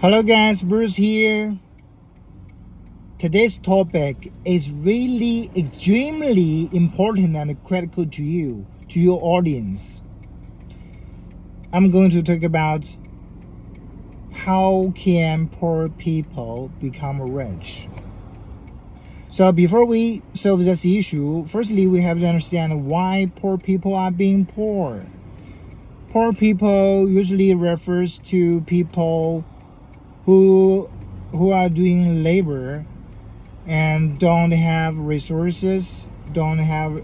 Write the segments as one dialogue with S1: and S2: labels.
S1: Hello guys, Bruce here. Today's topic is really extremely important and critical to you, to your audience. I'm going to talk about how can poor people become rich. So before we solve this issue, firstly we have to understand why poor people are being poor. Poor people usually refers to people who are doing labor and don't have resources, don't have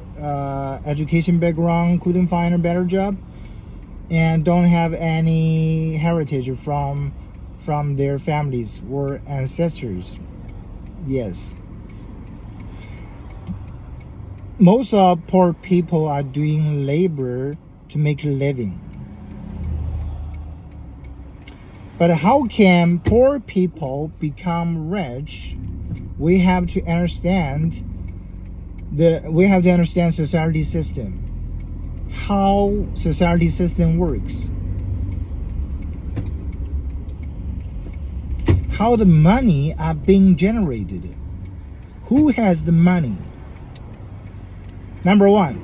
S1: education background, couldn't find a better job, and don't have any heritage from their families or ancestors. Yes. Most of poor people are doing labor to make a living. But how can poor people become rich? We have to understand society system. How society system works. How the money are being generated. Who has the money? Number one,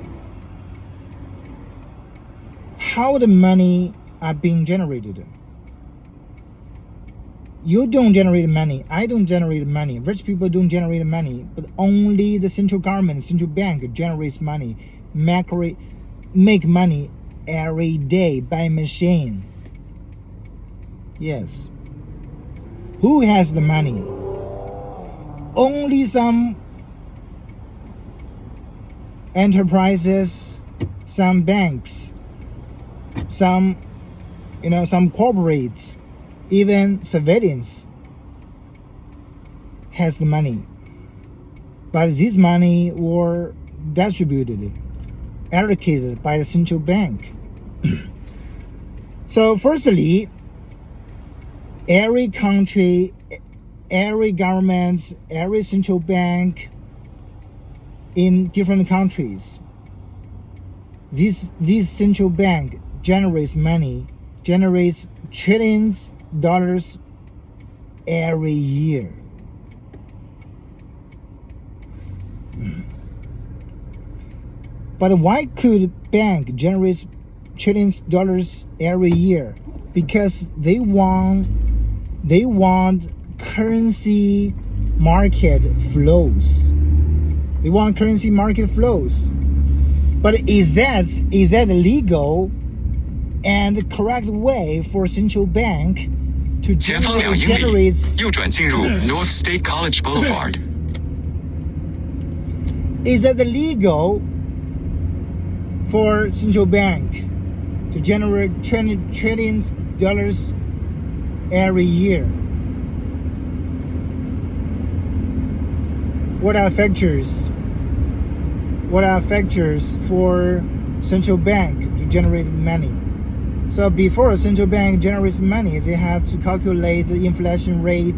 S1: how the money are being generated. You don't generate money. I don't generate money. Rich people don't generate money, but only the central government, central bank generates money, make money every day by machine. Yes. Who has the money? Only some enterprises, some banks, some corporates, even civilians has the money. But this money were distributed, allocated by the central bank. So firstly, every country, every government, every central bank in different countries, this central bank generates money, generates trillions dollars every year. But why could bank generate trillions dollars every year? Because they want currency market flows. They want currency market flows. But is that legal and the correct way for central bank to generate?
S2: 右转进入 North State College Boulevard.
S1: Is that legal for central bank to generate trillions dollars every year? What are factors? What are factors for central bank to generate money? So before a central bank generates money, they have to calculate the inflation rate,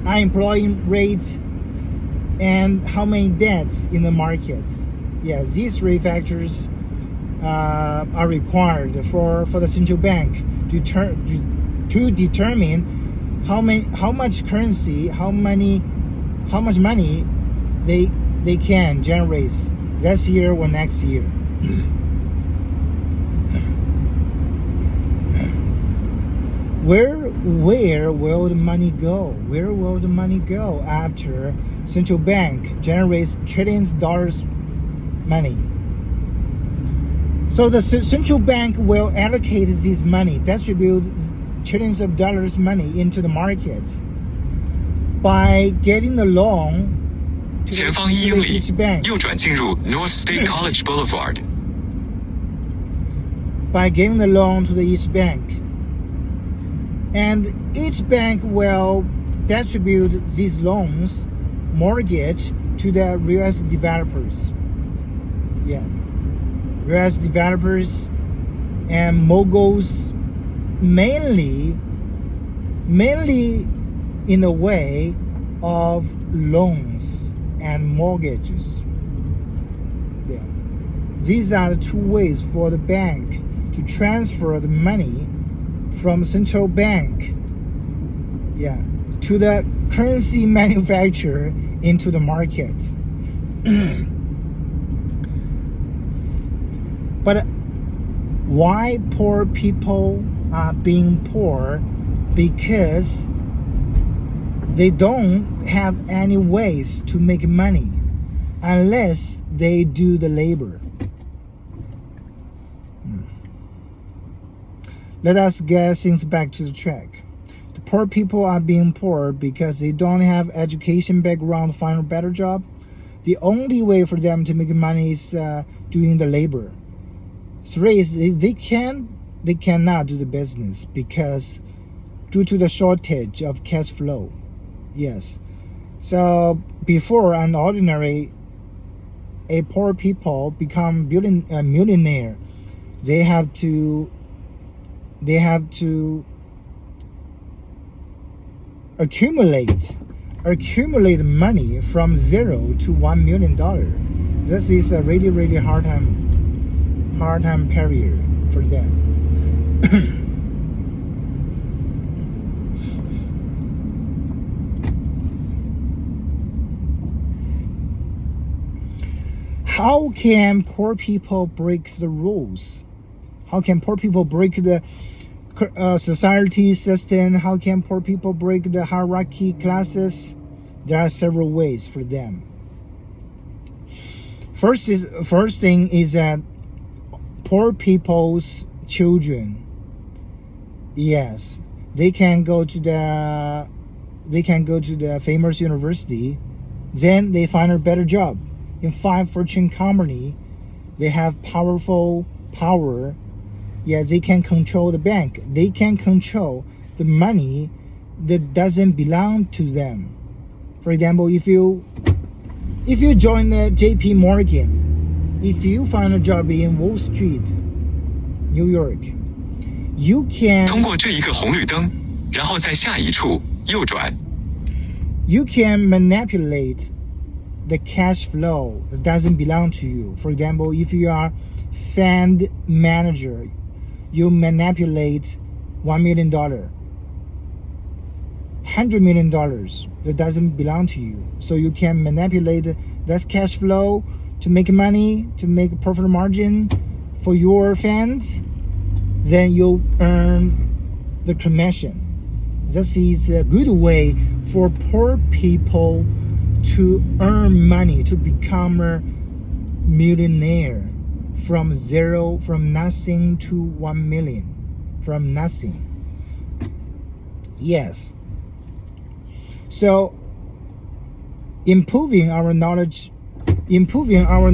S1: unemployment rate, and how many debts in the markets. Yeah, these three factors are required for the central bank to determine how much currency, how much money they can generate this year or next year. Where will the money go? Where will the money go after central bank generates trillions dollars money? So the central bank will allocate this money, distribute trillions of dollars money into the markets by giving the loan to
S2: 前方1英里
S1: each bank.
S2: 右转进入 North State College Boulevard.
S1: By giving the loan to each bank. And each bank will distribute these loans, mortgage, to the real estate developers. Yeah. Real estate developers and moguls, mainly in the way of loans and mortgages. Yeah. These are the two ways for the bank to transfer the money from central bank, to the currency manufacturer into the market. But why poor people are being poor? Because they don't have any ways to make money unless they do the labor. Let us get things back to the track. The poor people are being poor because they don't have education background to find a better job. The only way for them to make money is doing the labor. Three is they cannot do the business because due to the shortage of cash flow. Yes. So before a poor people become millionaire, they have to accumulate money from $0 to $1 million. This is a really hard time period for them. How can poor people break the rules? How can poor people break the society system? How can poor people break the hierarchy classes? There are several ways for them. First thing is that poor people's children, yes, they can go to the famous university, then they find a better job in 5 Fortune company. They have power. Yeah, they can control the bank. They can control the money that doesn't belong to them. For example, if you join the JP Morgan, if you find a job in Wall Street, New York, you can
S2: 通过这一个红绿灯，然后在下一处右转。
S1: You can manipulate the cash flow that doesn't belong to you. For example, if you are fund manager, you manipulate $1 million, $100 million that doesn't belong to you. So you can manipulate that cash flow to make money, to make a profit margin for your fans. Then you earn the commission. This is a good way for poor people to earn money, to become a millionaire from nothing to 1 million, from nothing. Yes. So improving our knowledge, improving our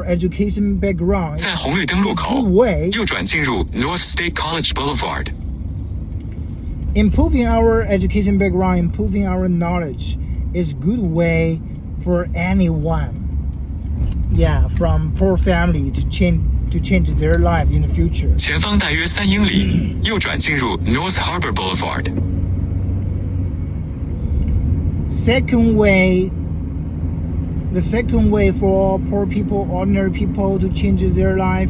S1: education background.
S2: 在红绿灯路口右转进入 North State College Boulevard.
S1: Improving our education background, improving our knowledge is good way for anyone, from poor family to change their life in the future.
S2: 前方大约3英里，右转进入 North Harbor Boulevard.
S1: The second way for poor people, ordinary people to change their life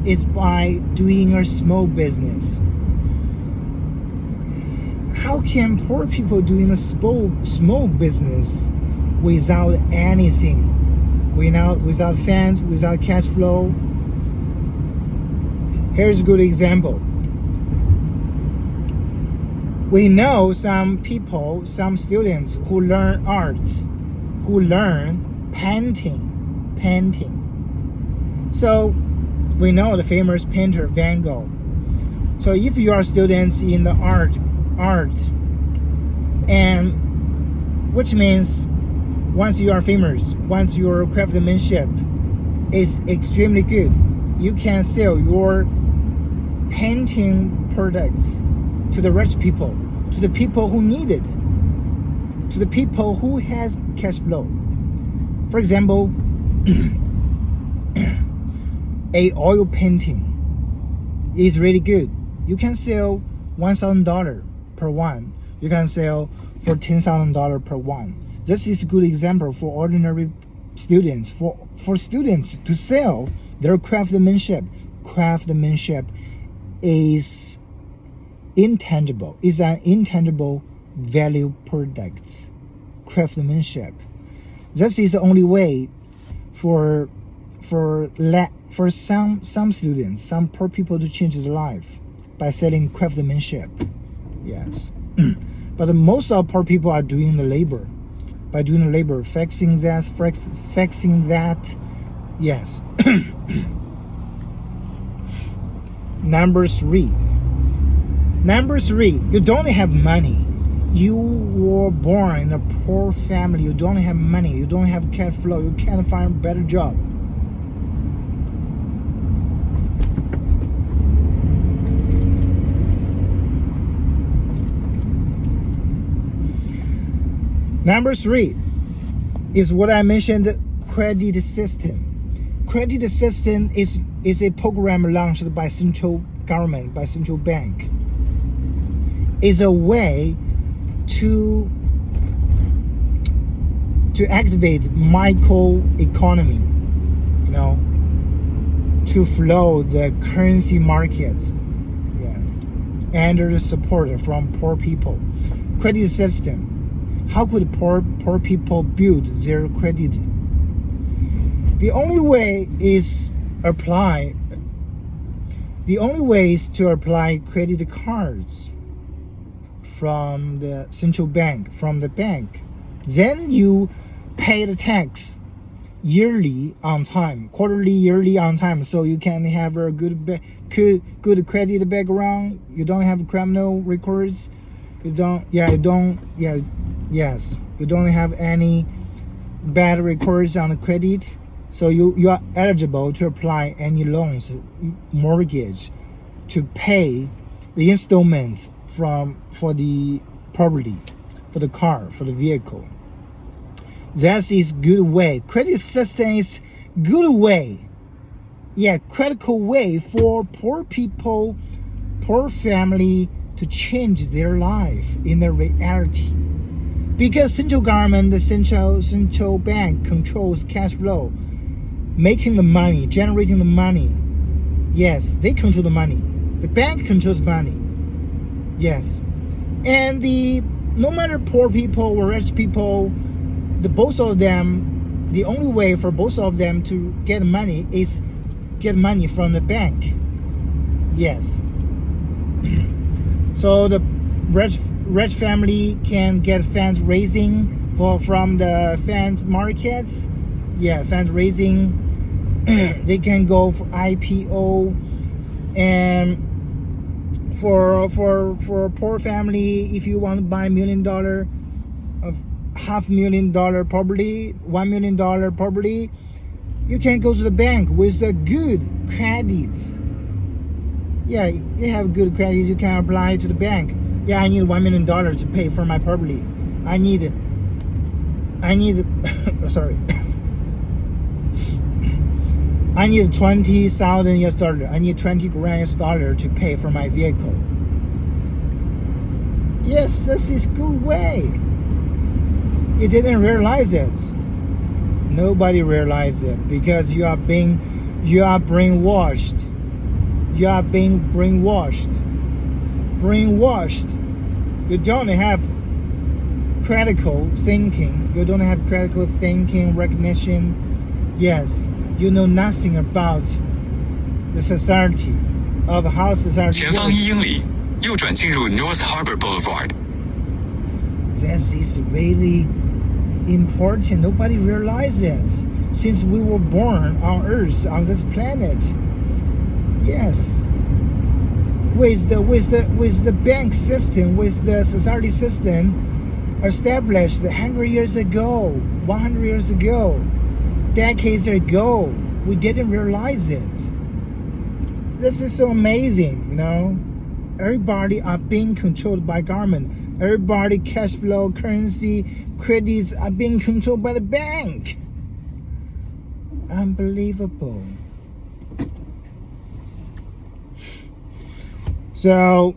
S1: is by doing a small business. How can poor people doing a small business without anything, without fans, without cash flow? Here's a good example. We know some people, some students who learn arts, who learn painting. So we know the famous painter Van Gogh. So if you are students in the art, and which means once you are famous, once your craftsmanship is extremely good, you can sell your painting products to the rich people, to the people who need it, to the people who has cash flow. For example, a oil painting is really good. You can sell $1,000 per one. You can sell for $10,000 per one. This is a good example for ordinary students, for students to sell their craftsmanship craftsmanship is intangible, is an intangible value product. Craftsmanship. This is the only way for some students, some poor people to change their life by selling craftsmanship. Yes. But most of poor people are doing the labor. By doing the labor, fixing that. Yes. Number three, you don't have money. You were born in a poor family. You don't have money. You don't have cash flow. You can't find a better job. Number three is what I mentioned, credit system. Credit system is a program launched by central government, by central bank. Is a way to activate microeconomy, to flow the currency market, under the support from poor people. Credit system. How could poor people build their credit? The only way is to apply credit cards from the central bank, from the bank. Then you pay the tax yearly on time, quarterly, yearly on time, so you can have a good credit background. You don't have criminal records. You don't have any bad records on the credit, so you are eligible to apply any loans, mortgage, to pay the installments for the property, for the car, for the vehicle. That is good way. Credit system is good way. Critical way for poor people, poor family to change their life in the reality. Because central government, the central bank controls cash flow, making the money, generating the money. Yes, they control the money. The bank controls money. Yes. And no matter poor people or rich people, both of them, the only way for both of them to get money is get money from the bank. Yes. So the rich family can get funds raising from the fund markets. Fund raising. They can go for IPO, and for a poor family, if you want to buy $1 million of $500,000 property, $1 million property, you can go to the bank with a good credit. You have good credit, you can apply to the bank. I need $1 million to pay for my property. I need sorry. I need $20,000. I need $20,000 to pay for my vehicle. Yes, this is good way. You didn't realize it. Nobody realized it because you are brainwashed. You are being brainwashed. You don't have critical thinking. You don't have critical thinking, recognition. Yes, you know nothing about the society, of how society
S2: 前方
S1: works.
S2: 1英里，右转进入 North Harbor Boulevard。
S1: This is really important. Nobody realizes it since we were born on Earth, on this planet. Yes. With the bank system, with the society system established 100 years ago, 100 years ago, decades ago, we didn't realize it. This is so amazing, Everybody are being controlled by government. Everybody cash flow, currency, credits are being controlled by the bank. Unbelievable. So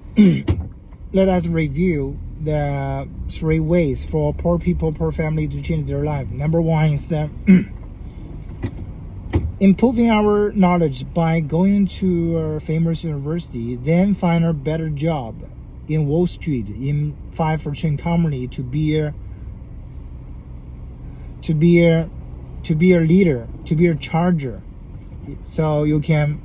S1: let us review the 3 ways for poor people, poor family to change their life. Number 1 is that improving our knowledge by going to a famous university, then find a better job in Wall Street in 5 Fortune company to be a leader, to be a charger. So you can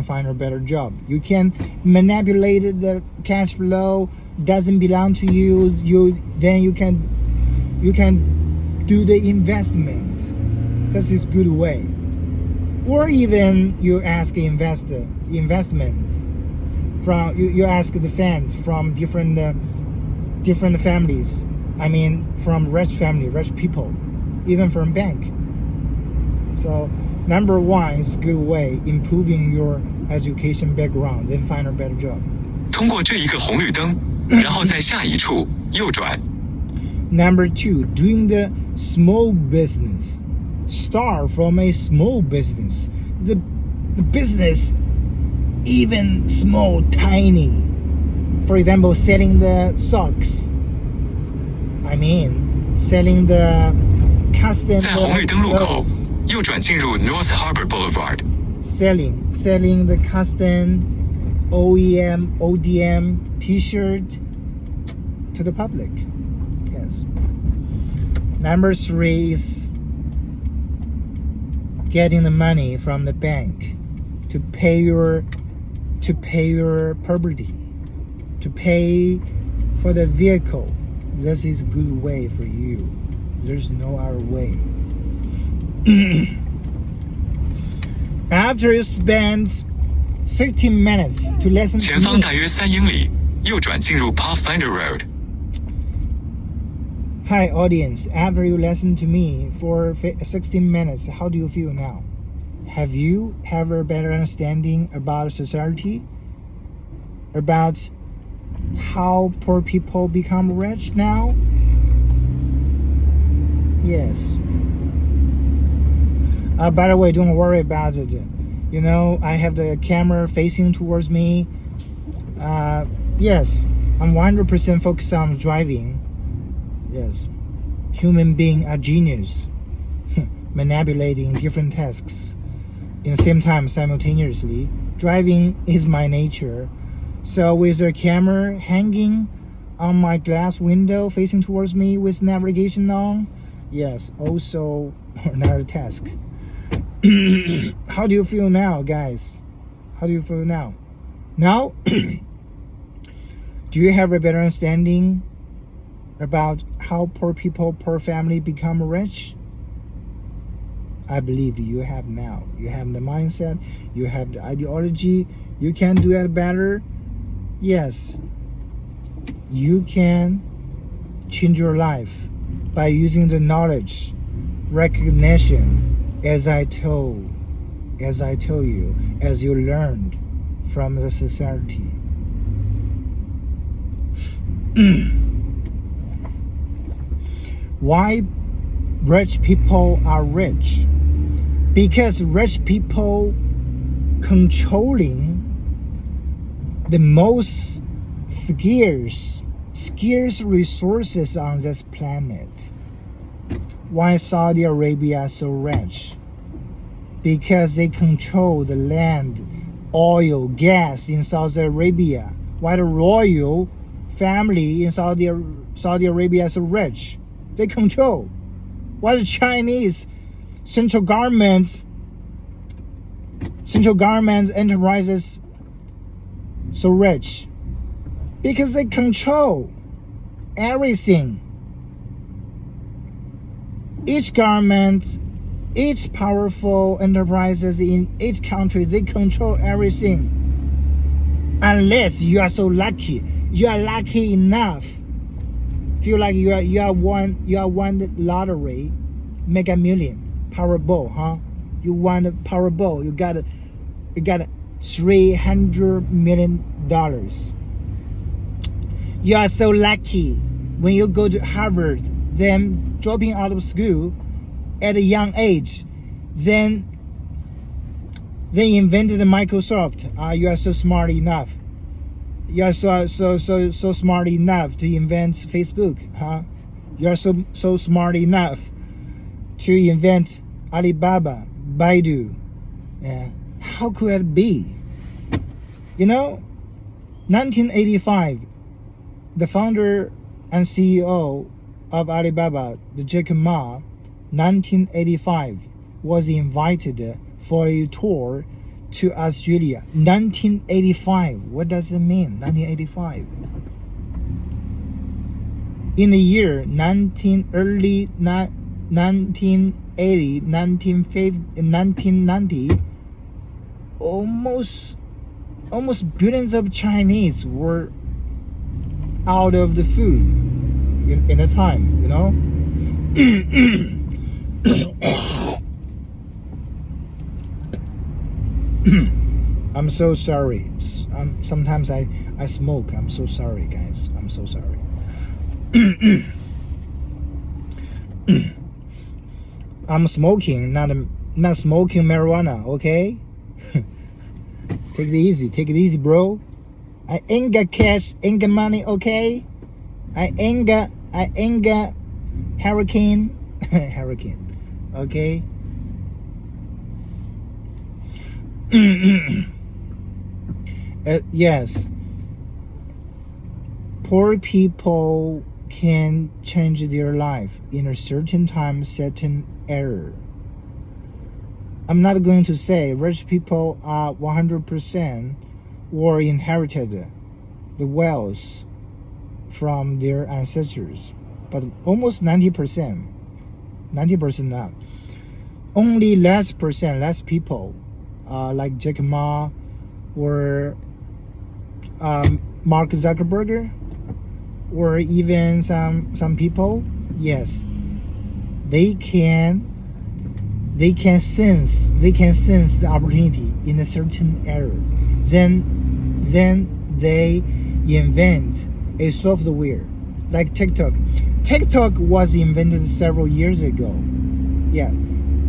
S1: find a better job. You can manipulate the cash flow, doesn't belong to you. Then you can do the investment. This is good way. Or even you ask investment from you ask the fans from different families. I mean, from rich family, rich people, even from bank. So number one is a good way improving your education background, then find a better job.
S2: 通过这一个红绿灯，然后在下一处右转。
S1: Number two, doing the small business. Start from a small business. The business, even small, tiny. For example, selling the socks. I mean, selling the custom
S2: 在红绿灯路口
S1: clothes.
S2: 右转进入 North Harbor Boulevard。
S1: Selling the custom OEM, ODM T-shirt to the public. Yes. Number three is getting the money from the bank to pay your property, to pay for the vehicle. This is a good way for you. There's no other way. After you spend 60 minutes to listen
S2: 前
S1: to
S2: 方
S1: me,
S2: 大约3英里，右转进入 Pathfinder Road。
S1: Hi audience, after you listen to me for 16 minutes, how do you feel now? Have you have a better understanding about society? About how poor people become rich now? Yes. By the way, don't worry about it. You know, I have the camera facing towards me. Yes, I'm 100% focused on driving. Yes, human beings are genius, manipulating different tasks in the same time simultaneously. Driving is my nature. So with a camera hanging on my glass window facing towards me with navigation on, yes, also another task. How do you feel now, guys? How do you feel now? Now, do you have a better understanding about how poor people, poor family become rich? I believe you have now. You have the mindset, you have the ideology, you can do it better. Yes, you can change your life by using the knowledge, recognition, as I told you, as you learned from the society. Why rich people are rich? Because rich people controlling the most scarce resources on this planet. Why Saudi Arabia so rich? Because they control the land, oil, gas in Saudi Arabia. Why the royal family in Saudi Arabia is so rich? They control. Why the Chinese central government enterprises so rich? Because they control everything. Each government, each powerful enterprises in each country, they control everything. Unless you are so lucky, you are lucky enough. Feel like you are won the lottery, Mega Million, Powerball, huh? You won the Powerball. You got $300 million. You are so lucky when you go to Harvard, then dropping out of school at a young age, then they invented Microsoft. You are so smart enough. You are so smart enough to invent Facebook, huh? You are so smart enough to invent Alibaba, Baidu. Yeah. How could it be? 1985, the founder and CEO of Alibaba, the Jack Ma, 1985, was invited for a tour to Australia. 1985. What does it mean? 1985. In the year 1980, 1990, almost billions of Chinese were out of the food in a time, I'm so sorry. Sometimes I smoke. I'm so sorry, guys. I'm so sorry. I'm smoking, not smoking marijuana, okay? Take it easy, bro. I ain't got cash, ain't got money, okay? I ain't got hurricane, okay? Yes. Poor people can change their life in a certain time, certain era. I'm not going to say rich people are 100% or inherited the wealth from their ancestors, but almost 90%. 90% not. Only less people, like Jack Ma or Mark Zuckerberg, or even some people, yes, they can sense the opportunity in a certain area. Then they invent a software like TikTok. TikTok was invented several years ago. Yeah,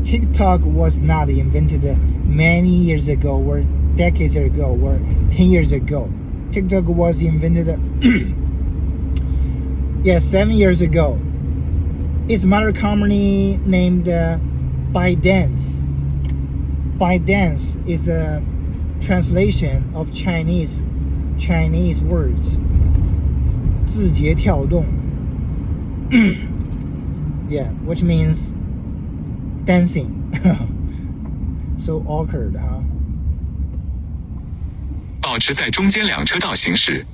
S1: TikTok was not invented many years ago or decades ago or 10 years ago. TikTok was invented 7 years ago. It's mother company named ByteDance. ByteDance is a translation of Chinese words. 字节跳动. Yeah, which means dancing. So awkward, huh?
S2: 保持在中间两车道行驶。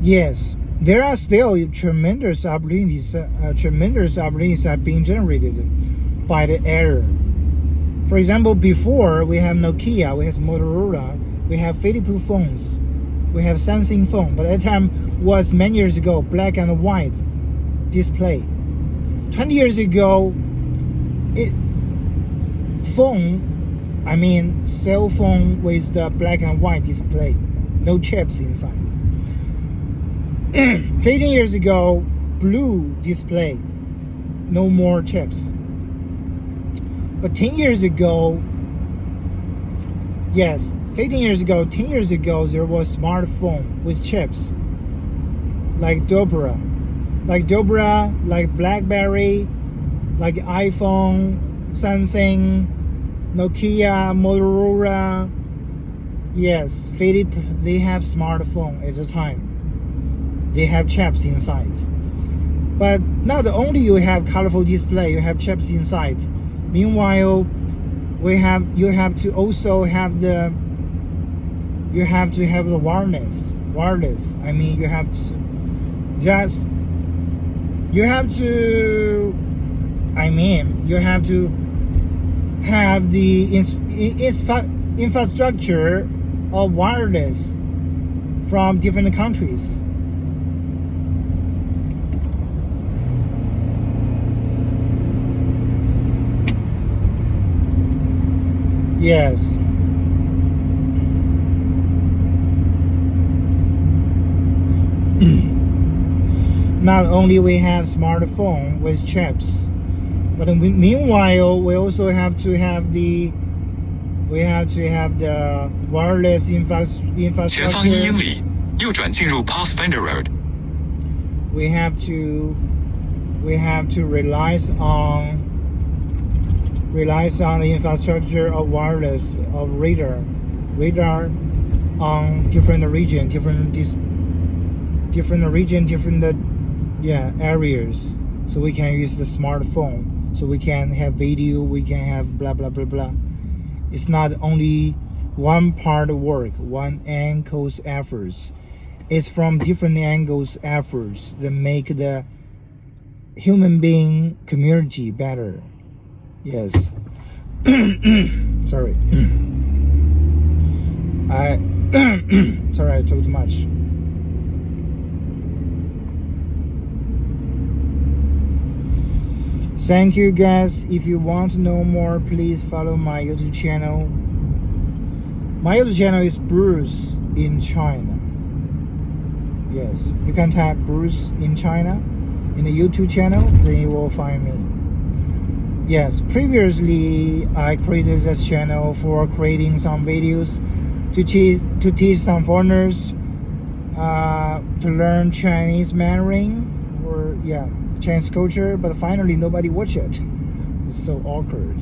S1: Yes, there are still tremendous opportunities are being generated by the era. For example, before we have Nokia, we have Motorola, we have Philips phones, we have Samsung phone, but at that time was many years ago, black and white display. 20 years ago, cell phone with the black and white display, no chips inside. 15 years ago, blue display, no more chips. But 10 years ago, 10 years ago, there was smartphone with chips, like Dobra, like BlackBerry, like iPhone, Samsung, Nokia, Motorola. Yes, Philips, they have smartphone at the time. They have chips inside. But not only you have colorful display, you have chips inside. Meanwhile, you have to also have the wireless. I mean, you have to have the infrastructure of wireless from different countries. Yes. Not only we have smartphone with chips, but meanwhile we also have to have the wireless infrastructure.
S2: 前方1英里，右转进入 Pathfinder Road。We
S1: we have to relies on the infrastructure of wireless, of radar on different areas. So we can use the smartphone. So we can have video, we can have blah blah blah blah. It's not only one part of work, one angle's efforts. It's from different angles efforts that make the human being community better. Yes. Sorry. Sorry, I talked too much. Thank you guys. If you want to know more, please follow my YouTube channel. My YouTube channel is Bruce in China. Yes, you can type Bruce in China in the YouTube channel, then you will find me. Yes, previously I created this channel for creating some videos to teach some foreigners to learn Chinese Mandarin or Chinese culture, but finally nobody watched it. It's so awkward.